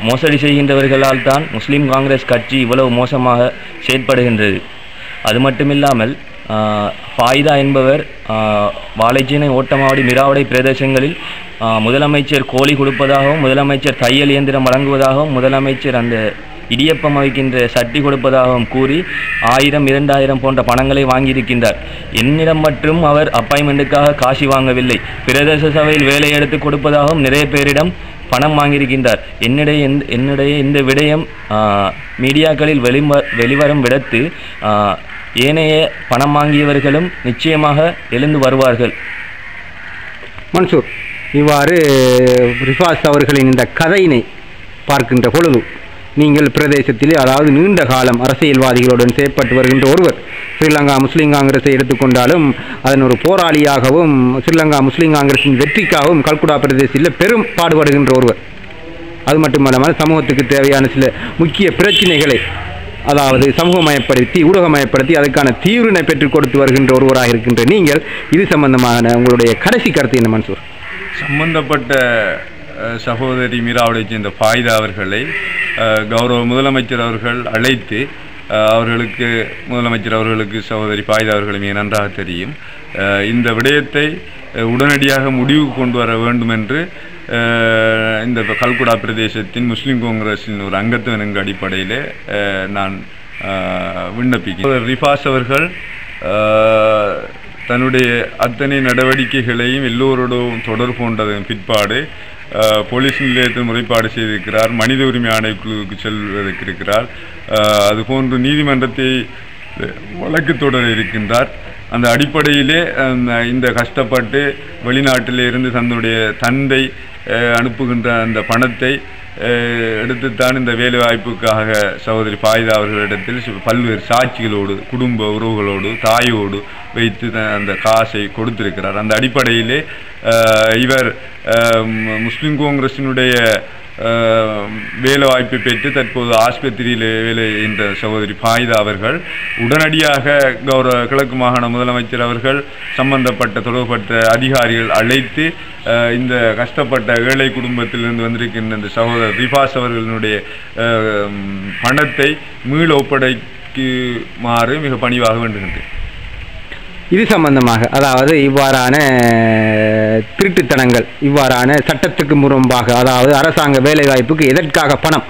[SPEAKER 5] மோசடி செய்கின்றவர்களால் தான் முஸ்லீம் காங்கிரஸ் கட்சி இவ்வளவு மோசமாக செயற்படுகின்றது. அது மட்டுமில்லாமல் ஃபாயிதா என்பவர் வாழைச்சேனை, ஓட்டமாவடி, மிராவடை பிரதேசங்களில் முதலமைச்சர் கோழி கொடுப்பதாகவும் முதலமைச்சர் தையல் இயந்திரம் வழங்குவதாகவும் முதலமைச்சர் அந்த இடியப்பம் வைக்கின்ற சட்டி கொடுப்பதாகவும் கூறி 1000, 2000 போன்ற பணங்களை வாங்கியிருக்கின்றார். என்னிடம் மற்றும் அவர் அப்பாயின்மெண்ட்டுக்காக காசி வாங்கவில்லை. பிரதேச சபையில் வேலை எடுத்து கொடுப்பதாகவும் நிறைய பேரிடம் பணம் வாங்கியிருக்கின்றார். என்னுடைய இந்த விடயம் மீடியாக்களில் வெளிவரும் விடத்து ஏனைய பணம் வாங்கியவர்களும் நிச்சயமாக எழுந்து வருவார்கள்.
[SPEAKER 1] மன்சூர், இவ்வாறு ரிஃபாஸ் அவர்களின் இந்த கதையினை பார்க்கின்ற பொழுது நீங்கள் பிரதேசத்திலே, அதாவது நீண்ட காலம் அரசியல்வாதிகளுடன் செயற்பட்டு வருகின்ற ஒருவர், ஸ்ரீலங்கா முஸ்லீம் காங்கிரஸை எடுத்துக்கொண்டாலும் அதன் ஒரு போராளியாகவும் ஸ்ரீலங்கா முஸ்லீம் காங்கிரஸின் வெற்றிக்காகவும் கல்குடா பிரதேசத்தில் பெரும் பாடுபடுகின்ற ஒருவர். அது மட்டுமல்லாமல் சமூகத்துக்கு தேவையான சில முக்கிய பிரச்சினைகளை அதாவது சமூகமயப்படுத்தி ஊடகமயப்படுத்தி அதுக்கான தீர்வினை பெற்றுக் கொடுத்து வருகின்ற ஒருவராக இருக்கின்ற நீங்கள் இது சம்பந்தமான உங்களுடைய கடைசி கருத்து என்ன மன்சூர்?
[SPEAKER 2] சம்பந்தப்பட்ட சகோதரி மீராவுடைய சேர்ந்த ஃபாயிதா அவர்களை கௌரவ முதலமைச்சர் அவர்கள் அழைத்து அவர்களுக்கு முதலமைச்சர் அவர்களுக்கு சகோதரி ஃபாயிதா அவர்களை மிக நன்றாக தெரியும். இந்த விடயத்தை உடனடியாக முடிவுக்கு கொண்டு வர வேண்டும் என்று இந்த கல்குடா பிரதேசத்தின் முஸ்லீம் காங்கிரஸின் ஒரு அங்கத்தின் என்ற அடிப்படையில் நான் விண்ணப்பிக்கிறேன். ரிஃபாஸ் அவர்கள் தன்னுடைய அத்தனை நடவடிக்கைகளையும் எல்லோரோடும் தொடர்பு கொண்டதன் பிற்பாடு போலீஸ் நிலையத்தில் முறைப்பாடு செய்திருக்கிறார். மனித உரிமை ஆணைக்குழுவுக்கு செல்வதற்கு இருக்கிறார். அதுபோன்று நீதிமன்றத்தை வழக்கு தொடர இருக்கின்றார். அந்த அடிப்படையிலே இந்த கஷ்டப்பட்டு வெளிநாட்டிலே இருந்து தன்னுடைய தந்தை அனுப்புகின்ற அந்த பணத்தை எடுத்துத்தான் இந்த வேலைவாய்ப்புக்காக சகோதரி ஃபாயிதா அவர்களிடத்தில் பல்வேறு சாட்சிகளோடு குடும்ப உறவுகளோடு தாயோடு வைத்து அந்த காசை கொடுத்திருக்கிறார். அந்த அடிப்படையிலே இவர் முஸ்லிம் காங்கிரசினுடைய வேலை வாய்ப்பை பெற்று தற்போது ஆஸ்பத்திரியில் வேலை என்ற சகோதரி ஃபாயிதா அவர்கள் உடனடியாக கௌரவ கிழக்கு மாகாண முதலமைச்சர் அவர்கள் சம்பந்தப்பட்ட தொடர்பட்ட அதிகாரிகள் அழைத்து இந்த கஷ்டப்பட்ட ஏழை குடும்பத்திலிருந்து வந்திருக்கின்ற இந்த சகோதரர் ரிஃபாஸ் அவர்களுடைய பணத்தை மீள ஒப்படைக்குமாறு மிக பணிவாக வேண்டுகின்றேன்.
[SPEAKER 1] இது சம்பந்தமாக அதாவது இவ்வாறான திருட்டுத்தனங்கள் இவ்வாறான சட்டத்துக்கு முரம்பாக அதாவது அரசாங்க வேலைவாய்ப்புக்கு எதற்காக பணம்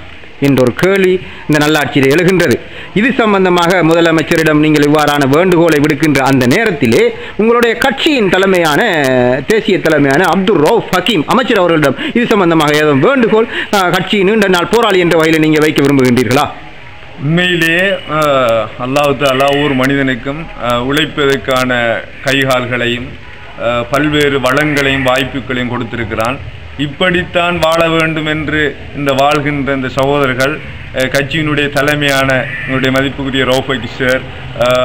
[SPEAKER 1] என்ற ஒரு கேள்வி இந்த நல்லாட்சியில் எழுகின்றது. இது சம்பந்தமாக முதலமைச்சரிடம் நீங்கள் இவ்வாறான வேண்டுகோளை விடுக்கின்ற அந்த நேரத்திலே உங்களுடைய கட்சியின் தலைமையான தேசிய தலைமையான அப்துல் ரவுஃப் ஹக்கீம் அமைச்சர் அவர்களிடம் இது சம்பந்தமாக ஏதும் வேண்டுகோள் கட்சியின் நீண்ட நாள் போராளி என்ற வகையில் நீங்கள் வைக்க விரும்புகின்றீர்களா?
[SPEAKER 2] உண்மையிலேயே அல்லாஹ் தஆலா ஒவ்வொரு மனிதனுக்கும் உழைப்பதற்கான கைகால்களையும் பல்வேறு வளங்களையும் வாய்ப்புகளையும் கொடுத்திருக்கிறான். இப்படித்தான் வாழ வேண்டும் என்று இந்த வாழ்கின்ற இந்த சகோதரர்கள் கட்சியினுடைய தலைமையான எங்களுடைய மதிப்புக்குரிய ரவுஃப் சார்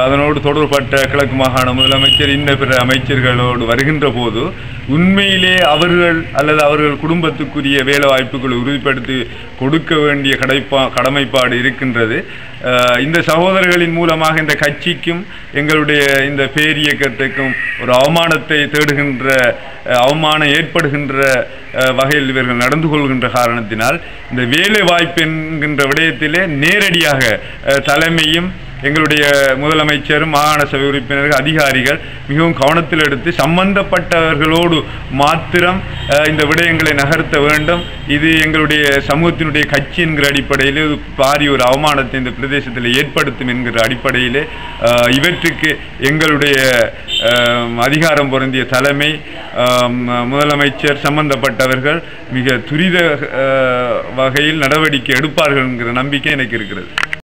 [SPEAKER 2] அதனோடு தொடர்பட்ட கிழக்கு மாகாண முதலமைச்சர் இன்ன பிற அமைச்சர்களோடு வருகின்ற போது உண்மையிலே அவர்கள் அல்லது அவர்கள் குடும்பத்துக்குரிய வேலை வாய்ப்புகளை உறுதிப்படுத்தி கொடுக்க வேண்டிய கடமைப்பாடு இருக்கின்றது. இந்த சகோதரர்களின் மூலமாக இந்த கட்சிக்கும் எங்களுடைய இந்த பேரியக்கத்துக்கும் ஒரு அவமானத்தை தேடுகின்ற அவமானம் ஏற்படுகின்ற வகையில் இவர்கள் நடந்து கொள்கின்ற காரணத்தினால் இந்த வேலை வாய்ப்பு என்கின்ற விடயத்திலே நேரடியாக தலைமையும் எங்களுடைய முதலமைச்சரும் மாகாண சபை உறுப்பினர்கள் அதிகாரிகள் மிகவும் கவனத்தில் எடுத்து சம்பந்தப்பட்டவர்களோடு மாத்திரம் இந்த விடயங்களை நகர்த்த வேண்டும். இது எங்களுடைய சமூகத்தினுடைய கட்சி என்கிற அடிப்படையில் பாரிய ஒரு அவமானத்தை இந்த பிரதேசத்தில் ஏற்படுத்தும் என்கிற அடிப்படையில் இவற்றுக்கு எங்களுடைய அதிகாரம் பொருந்திய தலைமை முதலமைச்சர் சம்பந்தப்பட்டவர்கள் மிக துரித வகையில் நடவடிக்கை எடுப்பார்கள் என்கிற நம்பிக்கை எனக்கு இருக்கிறது.